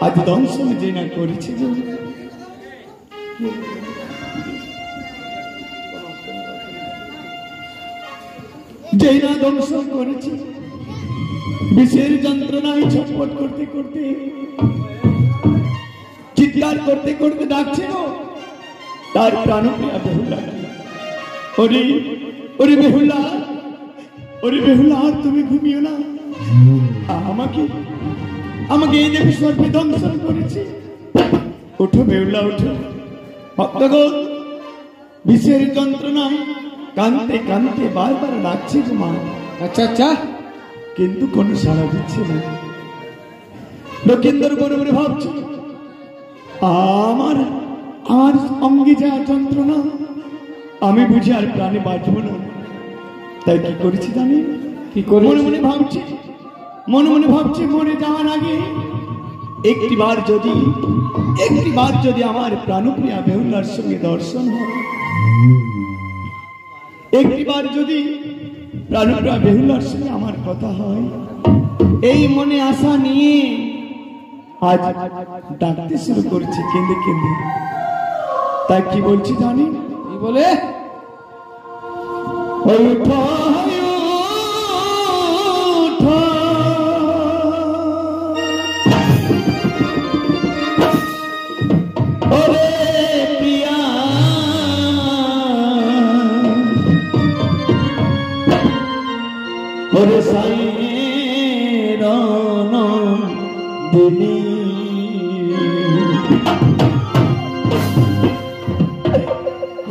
আজ দংশন যে না করেছে যে না দংশন করেছে বিষের যন্ত্রণায় ছটফট করতে করতে চিৎকার করতে করতে ডাকছিল তার প্রাণপ্রিয়া বেহুলা। ওরে ওরে বেহুলা, ওরে বেহুলা, আর তুমি ঘুমিও না। আমাকে আমাকে এই দেবী সর্বে দংশন করেছে। ওঠো বেহুলা, ওঠো। ভক্তগণ বিষের যন্ত্রণায় কাঁদতে কাঁদতে বারবার ডাকছে গো মা। আচ্ছা আচ্ছা, কিন্তু কোনো সাড়া দিচ্ছে না। লক্ষিন্দর বড় বড় ভাবছে আমার আর অঙ্গে যা যন্ত্রণা, আমি বুঝি আর প্রাণে বাঁচব না। তাই কি করেছি জানি? কি করে? মনে মনে ভাবছি, মনে মনে ভাবছি মরে যাওয়ার আগে একটিবার যদি আমার প্রাণপ্রিয়া বেহুলার সঙ্গে দর্শন হয়, একটিবার যদি প্রাণপ্রিয়া বেহুলার সঙ্গে আমার কথা হয়, এই মনে আশা নিয়ে আজ ডাকতে শুরু করছি কেঁদে কেঁদে। তাই কি বলছি জানি? কি বলে?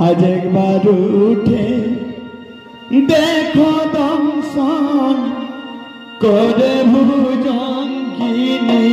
আজ একবার উঠে দেখো দংশন করে ভুজঙ্গিনী।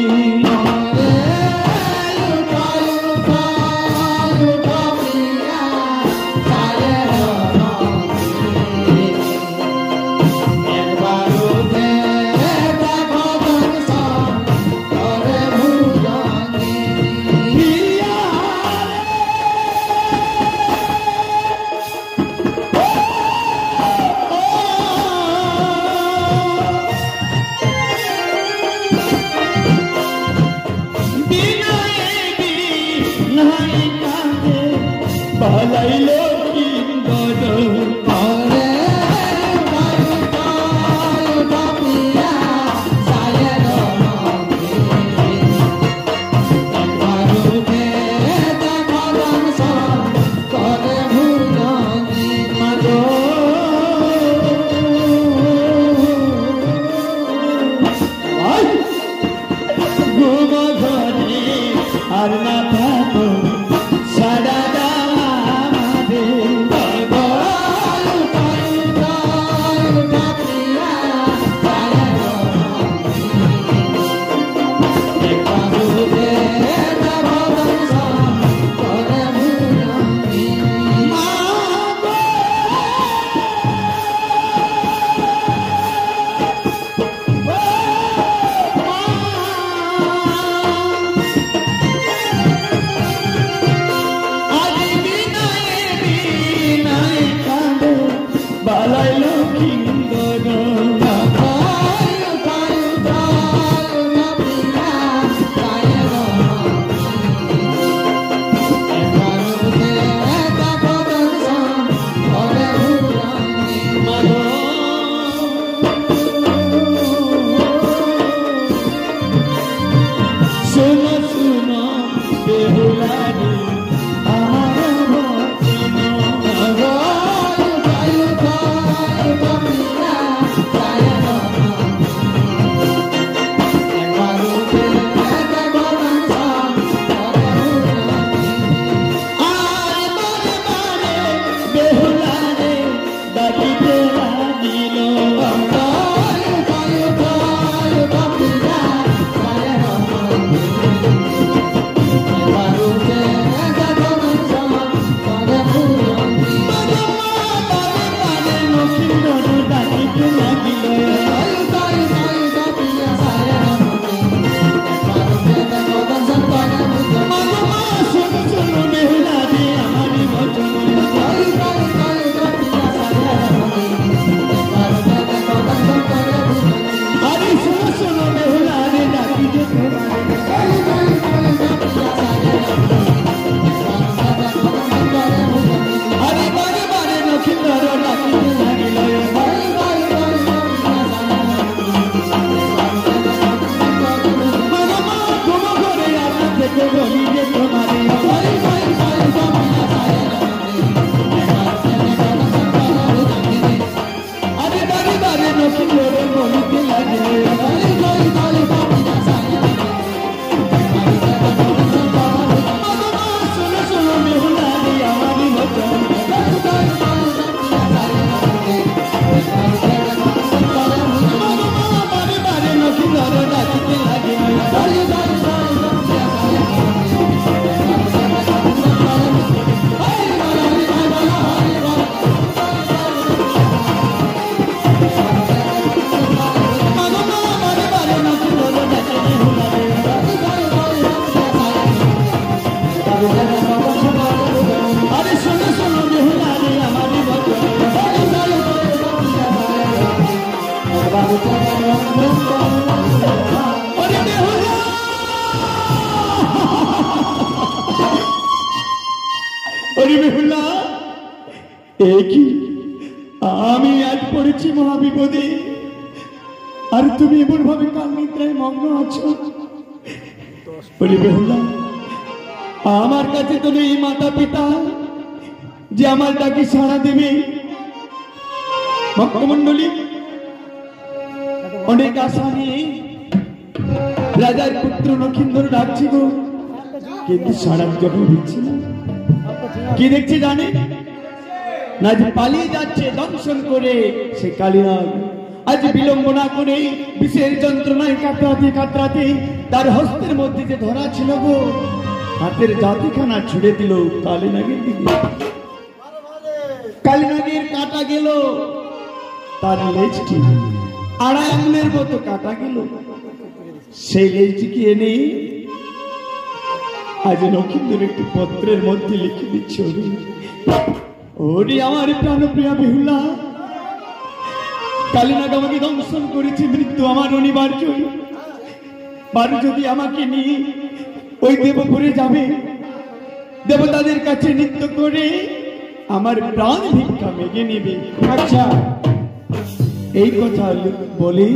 কি আমি আজ পড়েছি মহাবিপদে, আর তুমি এমন ভাবে কাল নিদ্রায় মগ্ন আছো। বলি বেহুলা, আমার কাছে তো নেই মাতা পিতা যে আমার ডাকে সাড়া দেবে। ভক্তমন্ডলী, অনেক আশা নিয়ে রাজার পুত্র নক্ষিন্দর ডাকছি গো, কিন্তু সাড়া যখন দিচ্ছি না। কি দেখছি জানে না, যে পালিয়ে যাচ্ছে দংশন করে সে কালিনাগ। আজ বিলম্ব না করে বিষের যন্ত্রণায় কাতরাতে কাতরাতে তার হস্তের মধ্যে যে ধরা ছিল গো, হাতের জাতিখানা ছুড়ে দিল কালিনাগের দিকে। কালিনাগের কাটা গেল, তার লেজটি আড়াই আঙুলের মতো কাটা গেল। সেই লেজটিকে এনে আজ নক্ষিন্দর একটি পত্রের মধ্যে লিখে দিচ্ছে, ওরে আমার প্রাণপ্রিয়া বেহুলা, কালিনাগ আমাকে দংশন করেছে, মৃত্যু আমার অনিবার্য। বারো যদি আমাকে নিয়ে ওই দেবপুরে যাবে, দেবতাদের কাছে নৃত্য করে আমার প্রাণ ভিক্ষা মেগে নেবে। আচ্ছা, এই কথা বলে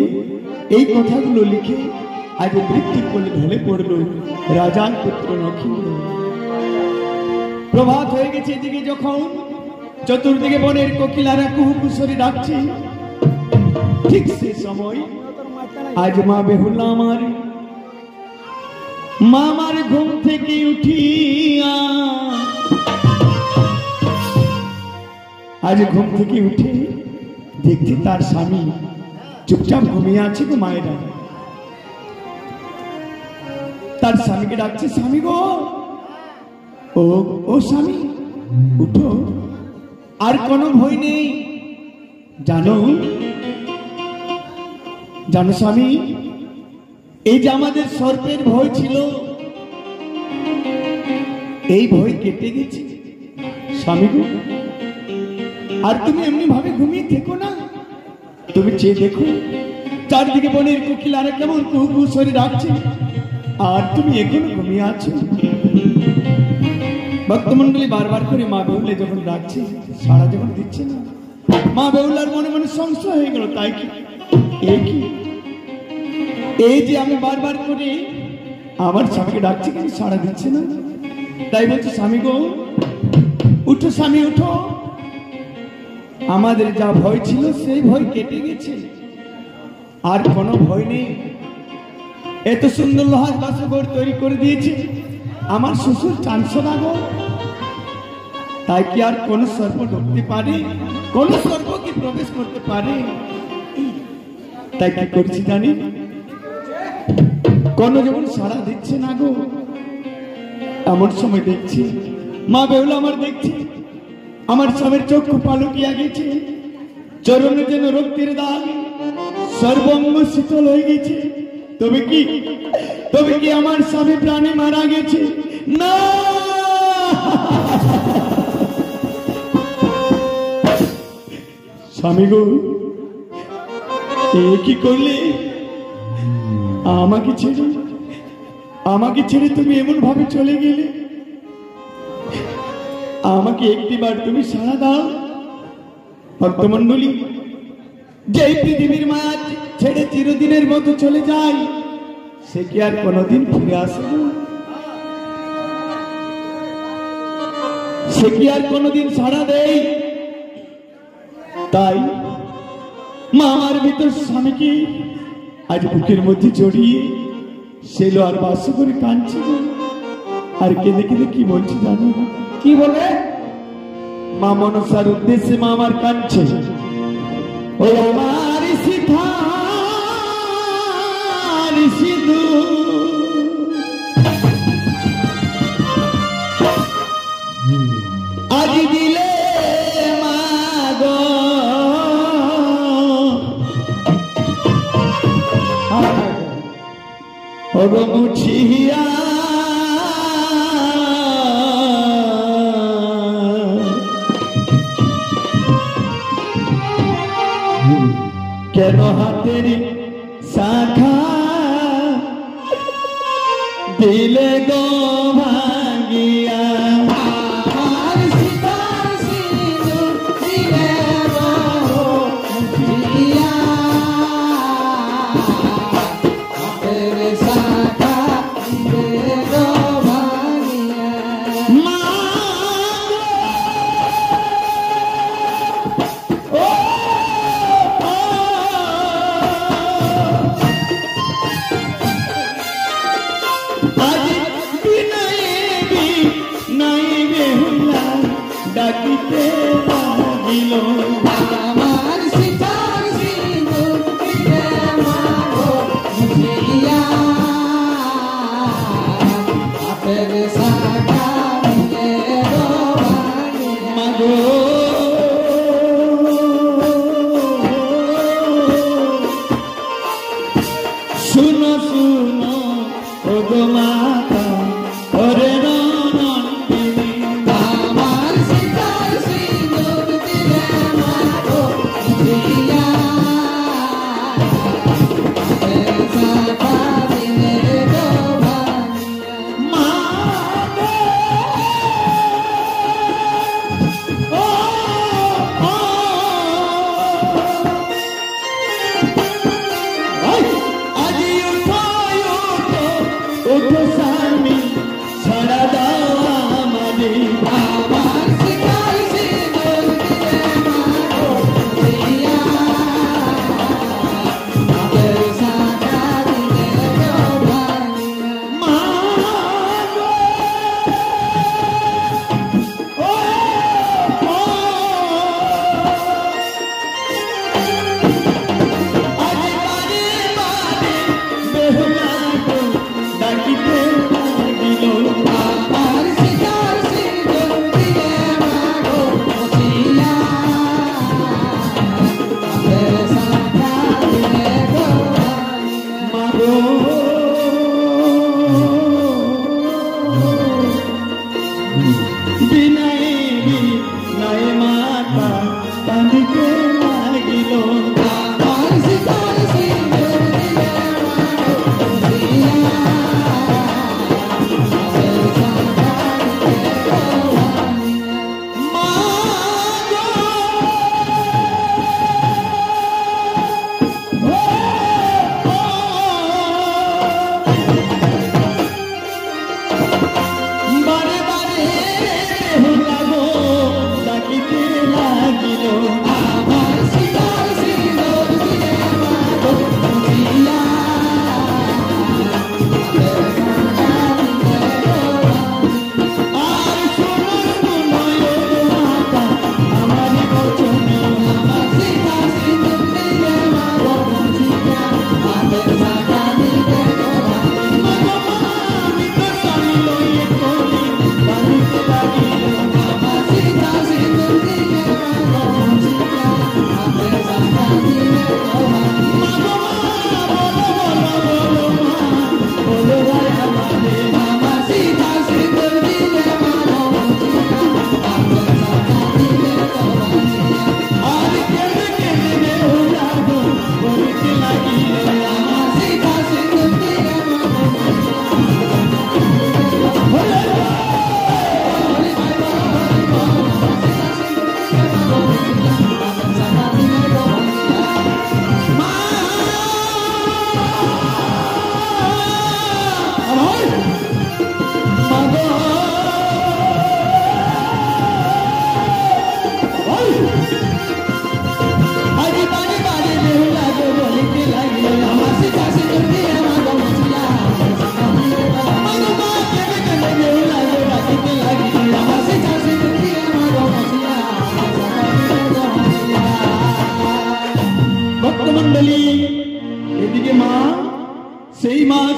এই কথাগুলো লিখে আজ মৃত্যুর কোলে ঢলে পড়ল রাজার পুত্র নক্ষিন্দর। প্রভাত হয়ে গেছে, এদিকে যখন চতুর্দিকে বনের কোকিলারা কুহু কুসরে ডাকছে, ঠিক সে সময় আজ মা বেহুলা আমার ঘুম থেকে উঠিয়া, আজ ঘুম থেকে উঠে দেখছি তার স্বামী চুপচাপ ঘুমিয়ে আছে গো। মায়েরা তার স্বামীকে ডাকছে, স্বামী গো, ও স্বামী উঠো, আর কোনো ভয় নেই। জানো জানো স্বামী, এই যে আমাদের সর্পের ভয় ছিল, এই ভয় কেটে গেছে স্বামী গো। আর তুমি এমনি ভাবে ঘুমিয়ে থেকো না, তুমি চেয়ে দেখো চারদিকে বনের কোকিলারা কেমন কুহু কুহু স্বরে ডাকছে, আর তুমি এখনো ঘুমিয়ে আছো। ভক্তমন্ডলী বারবার করে মা বেহুলা যখন ডাকছে, সাড়া যখন দিচ্ছে না, মা বেহুলার মনে মনে সংশয় হয়ে গেল, তাই কি এই যে আমি বারবার করে আমার স্বামীকে ডাকছি কিন্তু সাড়া দিচ্ছে না। তাই বলছে, স্বামী গো উঠো, স্বামী উঠো, আমাদের যা ভয় ছিল সেই ভয় কেটে গেছে, আর কোনো ভয় নেই। এত সুন্দর লোহার বাসঘর তৈরি করে দিয়েছে আমার শ্বশুর চাঁদসোনা গো, তাই কি আর কোন সর্প ঢুকতে পারে? কোন সর্প কি প্রবেশ করতে পারে? তাই কি করছি জানি, কোন যেমন সাড়া দিচ্ছে না গো। এমন সময় দেখছি মা বেহুলা আমার দেখছি আমার স্বামীর চক্ষু পালকিয়া গেছে, চরণে যেন রক্তের দাগ, সর্বঙ্গ শীতল হয়ে গেছে। তবে কি আমার স্বামী প্রাণে মারা গেছে? না, স্বামী গো কি করলে? আমাকে ছেড়ে তুমি এমন ভাবে চলে গেলে। আমাকে একটিবার তুমি সাড়া দাও। ভক্তমন্ডলী, যে পৃথিবীর মায়া ছেড়ে চিরদিনের মতো চলে যায়, সে কি আর কোনোদিন ফিরে আসে? সে কি আর কোনোদিন সাড়া দেয়? তাই মা আমার ভিতর স্বামীকে আজ বুকের মধ্যে জড়িয়ে সেই লোহার বাস করে কাঁদছে। আর কেঁদে কেঁদে কি বলছি জানো? কি বলে? মা মনসার উদ্দেশ্যে মা আমার কাঁদছে, ও আমার সিথার সিধু, আজ দিলে মা গো মুছিয়া, কেন হাতের শাখা দিলে গো ভাঙিয়া।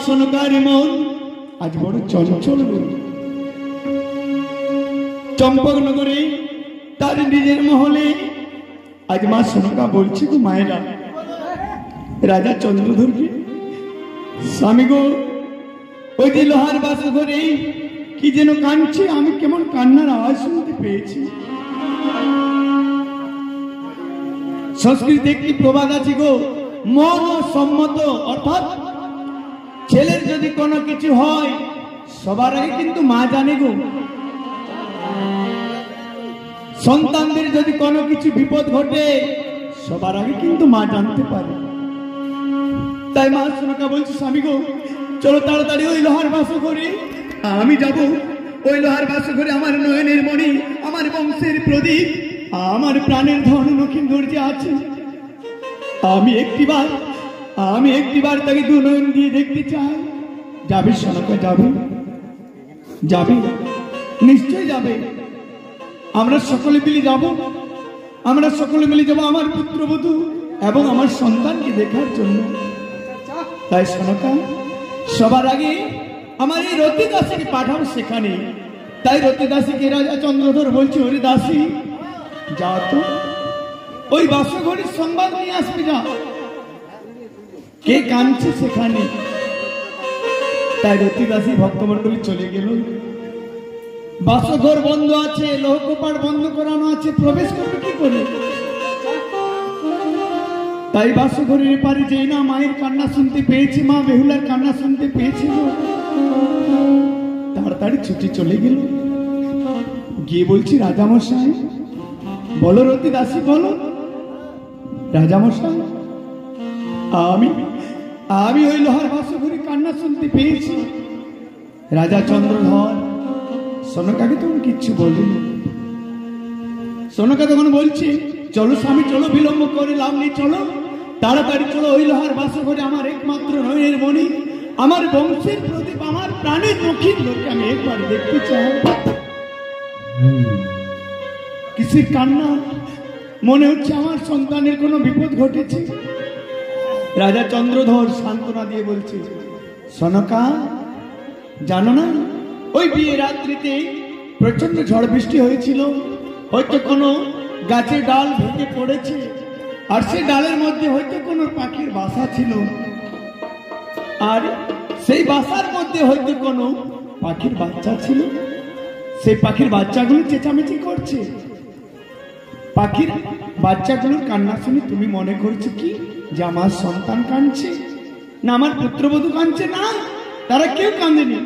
সোনকার মন আজ বড় চঞ্চল চম্পকনগরে তার নিজের মহলে আজ মা সোনকা বলছে গো মায়েরা রাজা চন্দ্রধরকে স্বামী গো ওই যে লোহার বাসঘরে কি যেন কাঁদছে আমি কেমন কান্নার আওয়াজ শুনতে পেয়েছি সংস্কৃতে একটি প্রবাদ আছে গো মন সম্মত অর্থাৎ ছেলের যদি কোনো কিছু হয় সবার আগে কিন্তু মা জানে গো সন্তানদের যদি কোনো কিছু বিপদ ঘটে সবার আগে কিন্তু মা জানতে পারে তাই মা সোনকা বলছে স্বামী গো চলো তাড়াতাড়ি ওই লোহার বাসঘরে আমি যাব ওই লোহার বাসঘরে আমার নয়নের মণি আমার বংশের প্রদীপ আমার প্রাণের ধন লক্ষিন্দর যে আছে আমি একটিবার তাকে দু নয়ন দিয়ে দেখতে চাই যাবে সোনকা যাবে যাবে নিশ্চয় যাবে আমরা সকলে মিলে যাব আমার পুত্রবধূ এবং আমার সন্তানকে দেখার জন্য তাই সোনকা সবার আগে আমার এই রতি দাসীকে পাঠাও সেখানে তাই রতি দাসীকে রাজা চন্দ্রধর বলছে ওরে দাসী যাও তো ওই বাসঘরের সংবাদ নিয়ে আসবে যা কে কাঁদছে সেখানে তাই রতি দাসী ভক্তমন্ডলী চলে গেল বাসঘর বন্ধ আছে লৌহকপাট বন্ধ করানো আছে প্রবেশ করবে কি করে তাই বাসঘরের পারে যেই না মায়ের কান্না শুনতে পেয়েছি, মা বেহুলার কান্না শুনতে পেয়েছিল, তাড়াতাড়ি ছুটি চলে গেল। গিয়ে বলছি, রাজামশাই বলো, রতি দাসী বলো, রাজামশাই আমি ওই লোহার বাসঘরে কান্না শুনতে পেয়েছি। রাজা চন্দ্রধর সনকাকে তখন কিচ্ছু বলিনি। সনকা তখন বলছি, চলো স্বামী চলো, বিলম্ব করে লাভ নেই, চলো তাড়াতাড়ি চলো, ওই লোহার বাসঘরে আমার একমাত্র নয়নের মণি, আমার বংশের প্রদীপ, আমার প্রাণের নক্ষীর লোককে আমি একবার দেখতে চাই। কিসের কান্না? মনে হচ্ছে আমার সন্তানের কোনো বিপদ ঘটেছে। রাজা চন্দ্রধর সান্ত্বনা দিয়ে বলছে, সনকা জানো না, ওই বিয়ে রাত্রিতে প্রচন্ড ঝড় বৃষ্টি হয়েছিল, হয়তো কোনো গাছের ডাল ভেঙে পড়েছে, আর সেই ডালের মধ্যে হয়তো কোনো পাখির বাসা ছিল, আর সেই বাসার মধ্যে হয়তো কোনো পাখির বাচ্চা ছিল। সেই পাখির বাচ্চাগুলো চেঁচামেচি করছে। পাখির বাচ্চাগুলোর কান্না শুনে তুমি মনে করছো কি যে আমার সন্তান কাঁদছে, না আমার পুত্রবধূ কাঁদছে? না, তারা কেউ কাঁদেনি,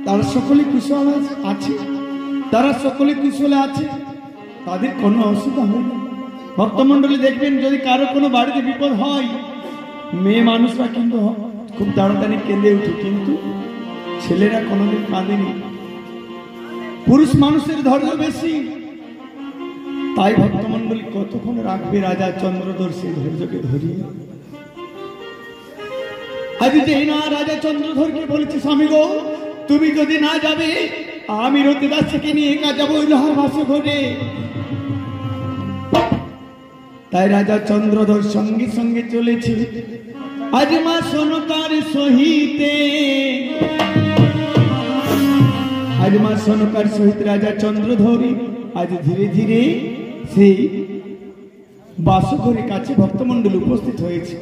তারা সকলে কুশল আছে, তারা সকলে কুশলে আছে, তাদের কোনো অসুবিধা হয় না। ভক্তমন্ডলী দেখবেন, যদি কারো কোনো বাড়িতে বিপদ হয়, মেয়ে মানুষরা কিন্তু খুব তাড়াতাড়ি কেঁদে উঠে, কিন্তু ছেলেরা কোনোদিন কাঁদেনি। পুরুষ মানুষের ধৈর্য বেশি। তাই ভক্তমন্ডলী কতক্ষণ রাখবে রাজা চন্দ্রধর সেই ধৈর্যকে ধরিয়ে। আজ যেই না রাজা চন্দ্রধরকে বলেছে, স্বামী গো তুমি যদি না যাবে, আমি রতি দাসীকে নিয়ে একা যাবো ওই লোহার বাসঘরে। তাই রাজা চন্দ্রধর সঙ্গে সঙ্গে চলেছে। আজ মা সনকার সহিতে, আজ মা সনকার সহিত রাজা চন্দ্রধর আজ ধীরে ধীরে সেই বাসঘরের কাছে ভক্তমন্ডল উপস্থিত হয়েছে।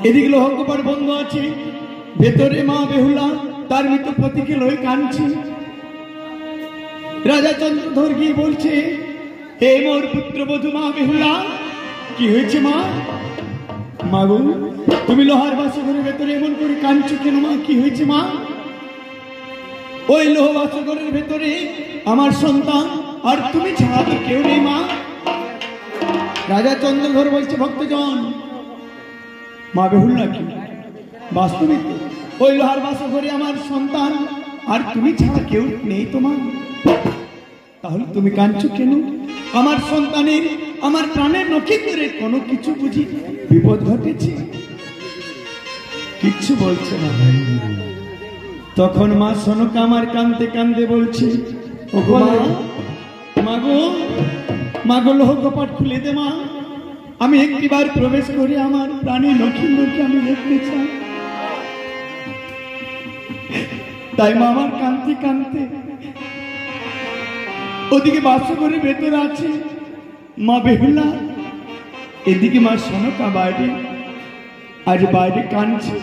এদিকে লোহকপাট বন্ধ আছে, ভেতরে মা বেহুলা তার মৃত পতিকে লই কাঁদছে। রাজা চন্দ্রধর গিয়ে বলছে, হে মোর পুত্রবধূ মা বেহুলা, কি হয়েছে মা? মা গো তুমি লোহার বাসঘরের ভেতরে এমন করে কাঁদছো কেন মা? কি হয়েছে মা? ওই লোহ বাসঘরের ভেতরে আমার সন্তান, আর তুমি ছাড়া তো কেউ নেই মা। রাজা চন্দ্রধর বলছে, ভক্তজন মা বেহুলা কি বাস্তবে ওই লোহার বাসঘরে আমার সন্তান, আর তুমি ছাড়া কেউ নেই তোমার? তাহলে তুমি কাঁদছো কেন? আমার সন্তানের, আমার প্রাণের নক্ষত্রের কোনো কিছু বুঝি বিপদ ঘটেছে? কিচ্ছু বলছে না। তখন মা সনকা আমার কাঁদতে কাঁদতে বলছে, ওগো মাগো মাগো লোহ কপাট খুলে দে মা, আমি একটিবার প্রবেশ করে আমার প্রাণের নক্ষত্রকে আমি দেখতে চাই। তাই মা আমার কাঁদতে কাঁদতে ওদিকে বাসঘরের ভেতর আছে মা বেহুলা, এদিকে মা সনকা বাইরে, আজ বাইরে কাঁদছে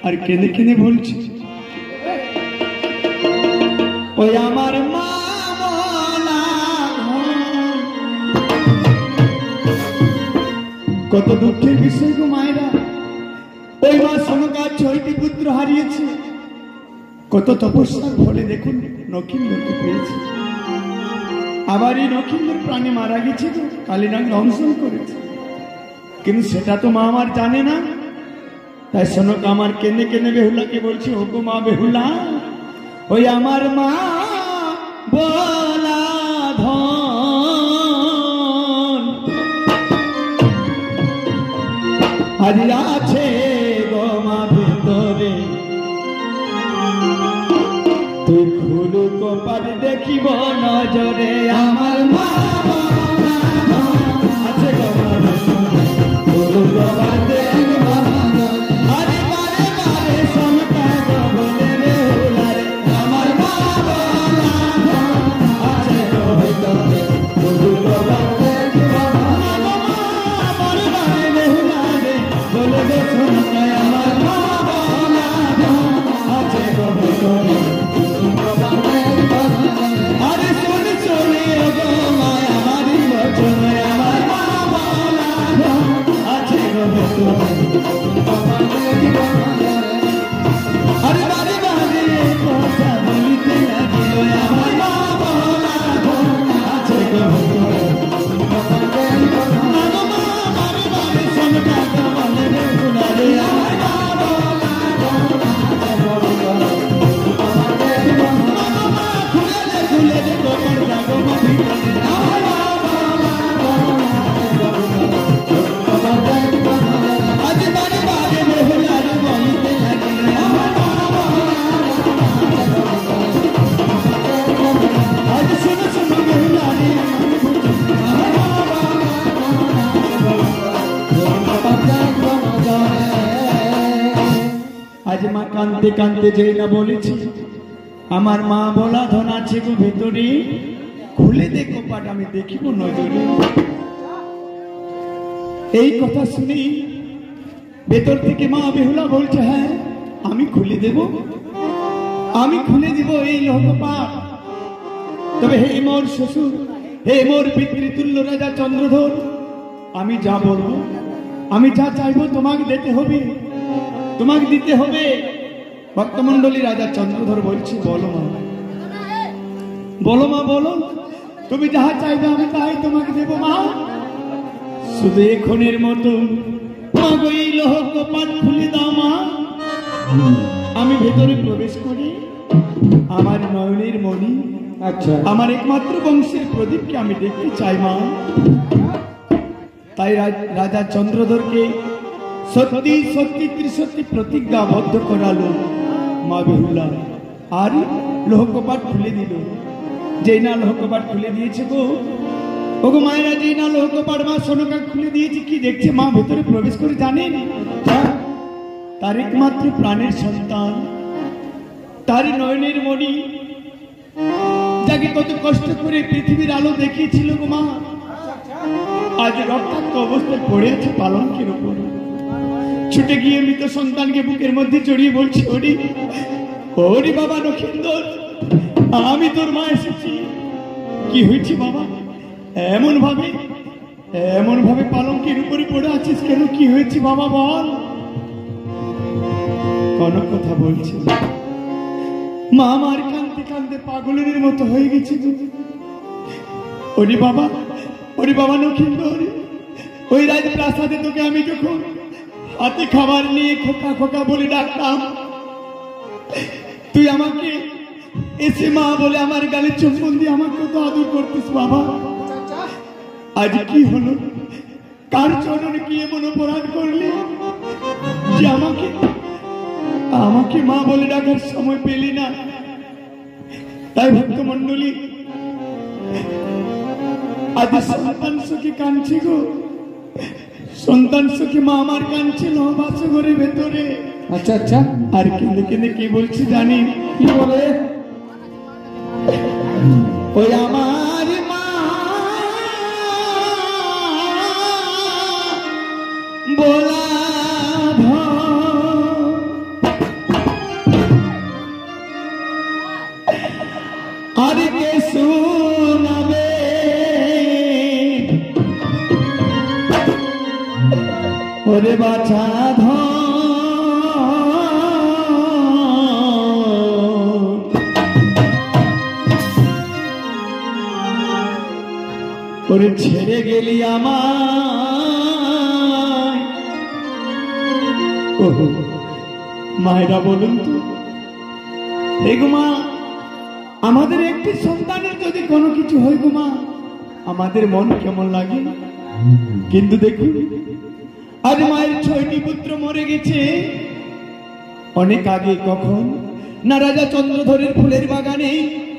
আর কেঁদে কেঁদে বলছে, ওই আমার মা কত দুঃখের বিষয় গো মায়েরা। ওই মা সনকা 6টি পুত্র হারিয়েছে, কত তপস্যার ফলে দেখুন নক্ষত্রকে পেয়েছে। আবার এই নক্ষত্রের প্রাণে মারা গেছে, তো কালিনাগ দংশন করেছে, কিন্তু সেটা তো মা আমার জানে না। তাই সনকা আমার কেঁদে কেঁদে বেহুলাকে বলছে, ওগো মা বেহুলা, ওই আমার মা বলা ধন আজ আছে গো মা ভিতরে, তুই খুলু কপাল দেখিব নজরে, আমার মা আছে গো মা খুলু কপাল দেখিব নজরে, আরে বারে বারে সনকা গো বলে বেহুলা রে, আমার মা বলা আছে গো ভিতরে, খুলু কপাল দেখিব নজরে, বারে বারে বেহুলা রে বলে আরে বারে বারে কথা বলিতে লাগিল আমার মা ভোলা ভোলা আছে গো आज माँ कांदते कांदते जे ना बोलेছি আমার মা বলা ধন আছে গো ভেতরে খুলে দেখো পাট আমি দেখিব নজরে এই কথা শুনি ভেতর থেকে মা বেহুলা বলছে হ্যাঁ আমি খুলে দেব এই লোকপাট তবে হে মোর শ্বশুর হে মোর পিতৃতুল্য রাজা চন্দ্রধর আমি যা বলবো আমি যা চাইবো তোমাকে দিতে হবে ভক্তমণ্ডলী রাজা চন্দ্রধর বলছি বলো মা বলো তুমি যাহা চাইবে আমি তাই তোমাকে দেব মা শুধু এখনের মতো মা গো এই লোকপাট খুলে দাও মা আমি ভেতরে প্রবেশ করি আমার নয়নের মণি আচ্ছা আমার একমাত্র বংশের প্রদীপকে আমি দেখতে চাই মা তাই রাজা চন্দ্রধরকে সত্যি সত্যি ত্রিসত্যি প্রতিজ্ঞাবদ্ধ করালো মা বেহুলা আর লোহকপাট খুলে দিল যেই না লোহকপাট খুলে দিয়েছে গো ওগো মায়েরা যেই না লোহকপাট মা সোনকা খুলে দিয়েছে কি দেখছে মা ভেতরে প্রবেশ করে জানেন তার একমাত্র প্রাণের সন্তান তার নয়নের মণি যাকে কত কষ্ট করে পৃথিবীর আলো দেখিয়েছিল গো মা আজ রক্তাক্ত অবস্থায় পড়ে আছে পালঙ্কের উপর ছুটে গিয়ে মৃত সন্তানকে বুকের মধ্যে জড়িয়ে বলছি ওরে বাবা লক্ষিন্দর আমি তোর মা এসেছি কি হয়েছে বাবা এমন ভাবে পালঙ্কের উপরে পড়ে আছিস কেন কি হয়েছে বাবা বল কোন কথা বলছি মা আমার কাঁদতে কাঁদতে পাগলের মতো হয়ে গেছে ওরে বাবা লক্ষিন্দর ওই রাজপ্রাসাদে তোকে আমি যখন হাতে খাবার নিয়ে খোকা খোকা বলে ডাকতাম তুই আমাকে এসে মা বলে আমার গালে চুম্বন দিয়ে আমাকে কত আদর করতিস বাবা আজ কি হলো কার চরণে কি এমন অপরাধ করলি যে আমাকে মা বলে ডাকার সময় পেলি না তাই ভক্তমণ্ডলী আজ সন্তান সুখী কাঁদছি গো সন্তান সুখী মা আমার কাঁদছিল বাসঘরের ভেতরে আচ্ছা আচ্ছা আর কেঁদে কেঁদে কি বলছি জানি কি বলে ওই আমার মা বলা আর কে শোনাবে ওরে বাছা ওরে ছেড়ে গেলি আমায় মায়েরা বলুন তো হে গো মা আমাদের একটি সন্তানের যদি কোনো কিছু হয় গো মা আমাদের মন কেমন লাগে কিন্তু দেখুন আজ মায়ের 6টি পুত্র মরে গেছে অনেক আগে কখন না রাজা চন্দ্রধরের ফুলের বাগানে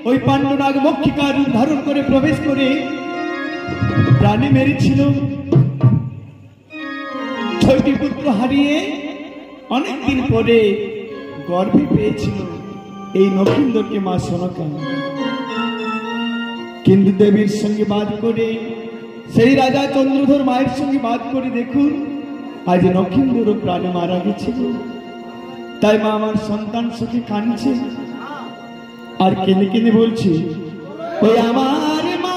ওই পাণ্ডনাগ মক্ষিকা রূপ ধারণ করে প্রবেশ করে প্রাণে মেরেছিল 6টি পুত্র হারিয়ে অনেকদিন পরে গর্ভে পেয়েছিল এই নক্ষিন্দরকে মা সোনকা কিন্তু দেবীর সঙ্গে বাদ করে সেই রাজা চন্দ্রধর মায়ের সঙ্গে বাদ করে দেখুন আজ নক্ষিন্দর প্রাণে মারা গেছিল তাই মা আমার সন্তান সুখে কাঁদছে আর কেঁদে কেঁদে বলছে ওই আমার মা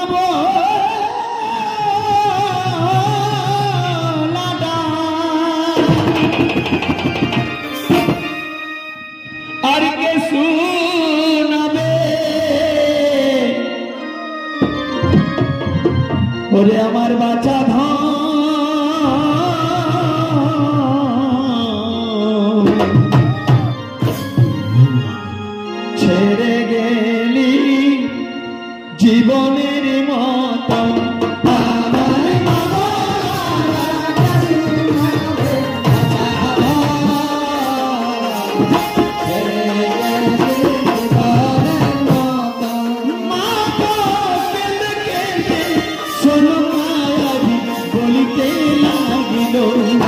লাগিল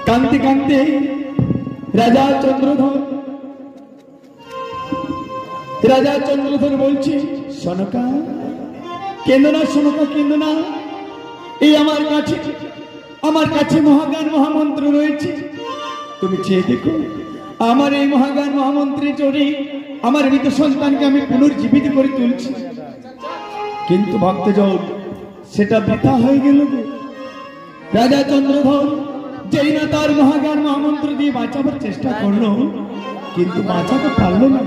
কান্তে কান্তে রাজা চন্দ্রধর বলছে সনকা কেন্দ্র না, সনকা কেন্দ্র না, এই আমার কাছে মহাজ্ঞান মহামন্ত্র রয়েছে, তুমি চেয়ে দেখো আমার এই মহাজ্ঞান মহামন্ত্রের জোরে আমার মৃত সন্তানকে আমি পুনর্জীবিত করে তুলছি। কিন্তু ভক্তজন সেটা বৃথা হয়ে গেল। রাজা চন্দ্রধর যেই না তার মহাজ্ঞান মহামন্ত্র দিয়ে বাঁচাবার চেষ্টা করলো, কিন্তু বাঁচাতে পারলো না।